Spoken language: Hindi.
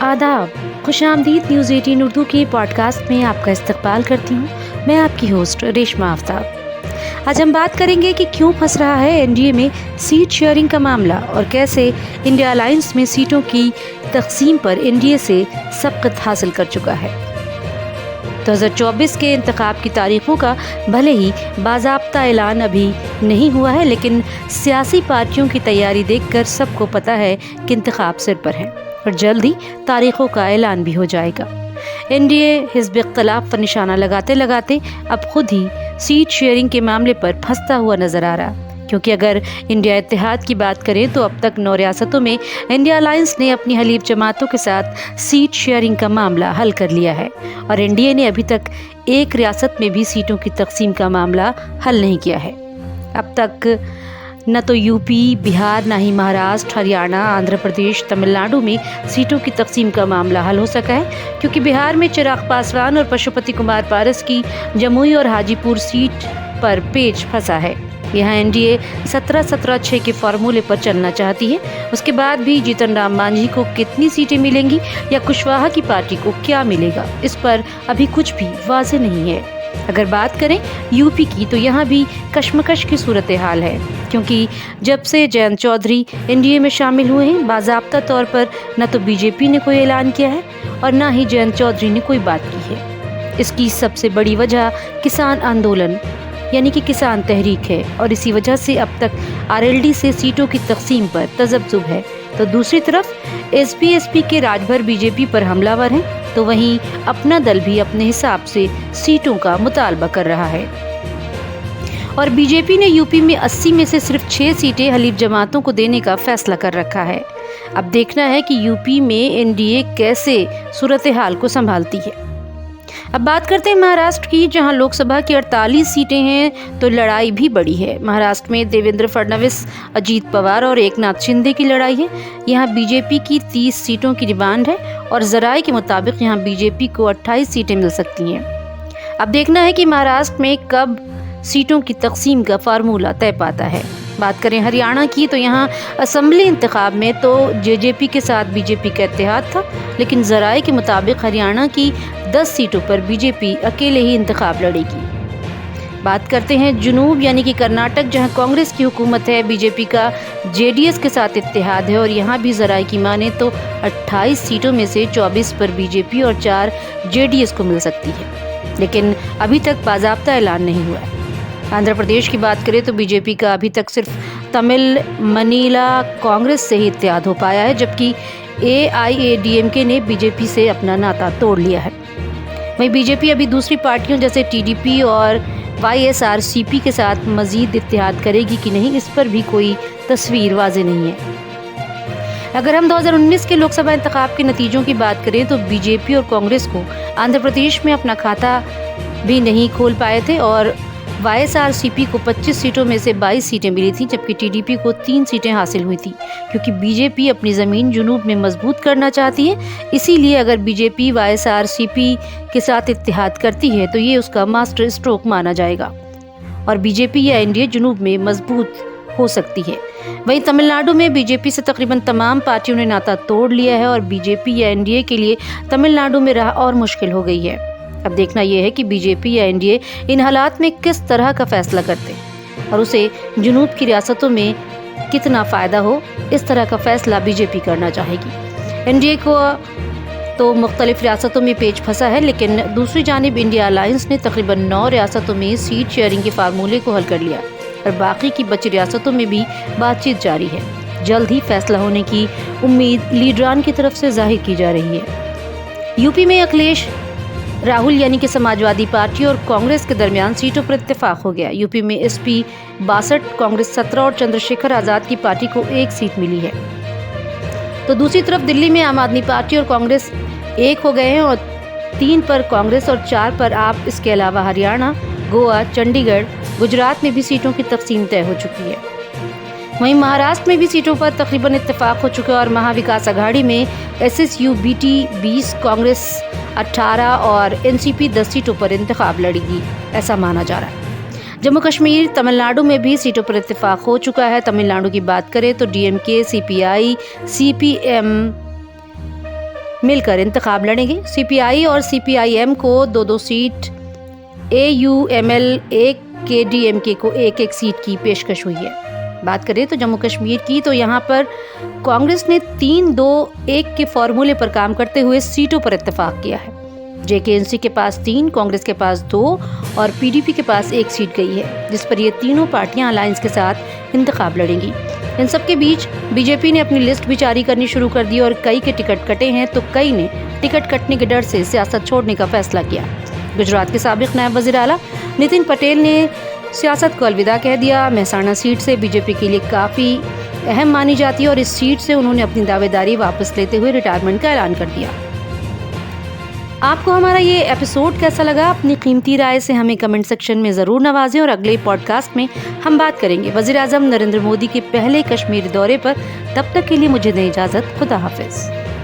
आदाब, खुशामदीद न्यूज़ 18 उर्दू के पॉडकास्ट में आपका इस्तकबाल करती हूँ। मैं आपकी होस्ट रेशमा आफ्ताब। आज हम बात करेंगे कि क्यों फंस रहा है एनडीए में सीट शेयरिंग का मामला और कैसे इंडिया अलायंस में सीटों की तकसीम पर एनडीए से सबकत हासिल कर चुका है। 2024 के इंतखाब की तारीखों का भले ही बाज़ाब्ता ऐलान अभी नहीं हुआ है, लेकिन सियासी पार्टियों की तैयारी देखकर सबको पता है कि इंतखाब सिर पर है और जल्द ही तारीखों का ऐलान भी हो जाएगा। एनडीए हिज़्ब इख्तिलाफ पर निशाना लगाते लगाते अब खुद ही सीट शेयरिंग के मामले पर फंसता हुआ नजर आ रहा, क्योंकि अगर इंडिया इत्तेहाद की बात करें तो अब तक 9 रियासतों में इंडिया अलायंस ने अपनी हलीफ जमातों के साथ सीट शेयरिंग का मामला हल कर लिया है और एनडीए ने अभी तक एक रियासत में भी सीटों की तकसीम का मामला हल नहीं किया है। अब तक न तो यूपी, बिहार, ना ही महाराष्ट्र, हरियाणा, आंध्र प्रदेश, तमिलनाडु में सीटों की तकसीम का मामला हल हो सका है, क्योंकि बिहार में चिराग पासवान और पशुपति कुमार पारस की जमुई और हाजीपुर सीट पर पेच फंसा है। यहाँ एनडीए 17-17-6 के फार्मूले पर चलना चाहती है। उसके बाद भी जीतन राम मांझी को कितनी सीटें मिलेंगी या कुशवाहा की पार्टी को क्या मिलेगा, इस पर अभी कुछ भी वाज़ेह नहीं है। अगर बात करें यूपी की तो यहाँ भी कशमकश की सूरत हाल है, क्योंकि जब से जयंत चौधरी एनडीए में शामिल हुए हैं, बाज़ाब्ता तौर पर न तो बीजेपी ने कोई ऐलान किया है और न ही जयंत चौधरी ने कोई बात की है। इसकी सबसे बड़ी वजह किसान आंदोलन यानी कि किसान तहरीक है और इसी वजह से अब तक आरएलडी से सीटों की तकसीम पर तजब्जुब है। तो दूसरी तरफ एसपी के राजभर बीजेपी पर हमलावर हैं, तो वहीं अपना दल भी अपने हिसाब से सीटों का मुतालबा कर रहा है और बीजेपी ने यूपी में 80 में से सिर्फ 6 सीटें हलीफ जमातों को देने का फैसला कर रखा है। अब देखना है कि यूपी में एनडीए कैसे सूरत हाल को संभालती है। अब बात करते हैं महाराष्ट्र की, जहां लोकसभा की 48 सीटें हैं तो लड़ाई भी बड़ी है। महाराष्ट्र में देवेंद्र फडणवीस, अजीत पवार और एकनाथ शिंदे की लड़ाई है। यहां बीजेपी की 30 सीटों की डिमांड है और जराये के मुताबिक यहां बीजेपी को 28 सीटें मिल सकती हैं। अब देखना है कि महाराष्ट्र में कब सीटों की तकसीम का फार्मूला तय पाता है। बात करें हरियाणा की तो यहाँ असम्बली इंतखाब में तो जेजेपी के साथ बीजेपी का इत्तेहाद था, लेकिन जराये के मुताबिक हरियाणा की 10 सीटों पर बीजेपी अकेले ही इंतखाब लड़ेगी। बात करते हैं जुनूब यानी कि कर्नाटक, जहां कांग्रेस की हुकूमत है, बीजेपी का जेडीएस के साथ इत्तेहाद है और यहाँ भी जराये की माने तो 28 सीटों में से 24 पर बीजेपी और 4 जेडीएस को मिल सकती है, लेकिन अभी तक बाज़ाब्ता ऐलान नहीं हुआ है। आंध्र प्रदेश की बात करें तो बीजेपी का अभी तक सिर्फ तमिल मनीला कांग्रेस से ही इत्तेहाद हो पाया है, जबकि एआईएडीएमके ने बीजेपी से अपना नाता तोड़ लिया है। वहीं बीजेपी अभी दूसरी पार्टियों जैसे टीडीपी और वाईएसआरसीपी के साथ मजीद इत्तेहाद करेगी कि नहीं, इस पर भी कोई तस्वीर वाज़ेह नहीं है। अगर हम 2019 के लोकसभा इंतखाब के नतीजों की बात करें तो बीजेपी और कांग्रेस को आंध्र प्रदेश में अपना खाता भी नहीं खोल पाए थे और वाईएसआरसीपी को 25 सीटों में से 22 सीटें मिली थी, जबकि टीडीपी को 3 सीटें हासिल हुई थी, क्योंकि बीजेपी अपनी ज़मीन जुनूब में मजबूत करना चाहती है। इसीलिए अगर बीजेपी वाईएसआरसीपी के साथ इत्तेहाद करती है तो ये उसका मास्टर स्ट्रोक माना जाएगा और बीजेपी या एनडीए जुनूब में मजबूत हो सकती है। वहीं तमिलनाडु में बीजेपी से तकरीबन तमाम पार्टियों ने नाता तोड़ लिया है और बीजेपी या एनडीए के लिए तमिलनाडु में राह और मुश्किल हो गई है। अब देखना यह है कि बीजेपी या एनडीए इन हालात में किस तरह का फैसला करते हैं और उसे जुनूब की रियासतों में कितना फ़ायदा हो, इस तरह का फैसला बीजेपी करना चाहेगी। एनडीए को तो मुख्तलिफ रियासतों में पेच फंसा है, लेकिन दूसरी जानिब इंडिया अलायंस ने तकरीबन 9 रियासतों में सीट शेयरिंग के फार्मूले को हल कर लिया और बाकी की बची रियासतों में भी बातचीत जारी है। जल्द ही फैसला होने की उम्मीद लीडरान की तरफ से जाहिर की जा रही है। यूपी में अखिलेश राहुल यानी कि समाजवादी पार्टी और कांग्रेस के दरमियान सीटों पर इत्तेफाक हो गया। यूपी में एसपी 62, कांग्रेस 17 और चंद्रशेखर आजाद की पार्टी को 1 सीट मिली है। तो दूसरी तरफ दिल्ली में आम आदमी पार्टी और कांग्रेस एक हो गए हैं और 3 पर कांग्रेस और 4 पर आप। इसके अलावा हरियाणा, गोवा, चंडीगढ़, गुजरात में भी सीटों की तकसीम तय हो चुकी है। वहीं महाराष्ट्र में भी सीटों पर तकरीबन इत्तेफाक हो चुका है और महाविकास आघाड़ी में एसएसयूबीटी 20, कांग्रेस 18 और एनसीपी 10 सीटों पर इंतखाब लड़ेगी, ऐसा माना जा रहा है। जम्मू कश्मीर, तमिलनाडु में भी सीटों पर इत्तेफाक हो चुका है। तमिलनाडु की बात करें तो डीएमके, सीपीआई, सीपीएम मिलकर इंतखाब लड़ेंगे। CPI और CPIM को 2-2 सीट, AUML 1 KDMK को 1-1 सीट की पेशकश हुई है। बात करें तो जम्मू कश्मीर की, तो यहाँ पर कांग्रेस ने 3-2-1 के फॉर्मूले पर काम करते हुए सीटों पर इत्तेफाक किया है। JKNC के पास 3, कांग्रेस के पास 2 और PDP के पास 1 सीट गई है, जिस पर ये तीनों पार्टियां अलायंस के साथ इंतखाब लड़ेंगी। इन सबके बीच बीजेपी ने अपनी लिस्ट भी जारी करनी शुरू कर दी और कई के टिकट कटे हैं, तो कई ने टिकट कटने के डर से सियासत छोड़ने का फैसला किया। गुजरात के साबिक नायब वज़ीर आला नितिन पटेल ने सियासत को अलविदा कह दिया। मेहसाणा सीट से बीजेपी के लिए काफ़ी अहम मानी जाती है और इस सीट से उन्होंने अपनी दावेदारी वापस लेते हुए रिटायरमेंट का ऐलान कर दिया। आपको हमारा ये एपिसोड कैसा लगा? अपनी कीमती राय से हमें कमेंट सेक्शन में ज़रूर नवाजें और अगले पॉडकास्ट में हम बात करेंगे वज़ीर आज़म नरेंद्र मोदी के पहले कश्मीर दौरे पर। तब तक के लिए मुझे दें इजाज़त। खुदा हाफिज़।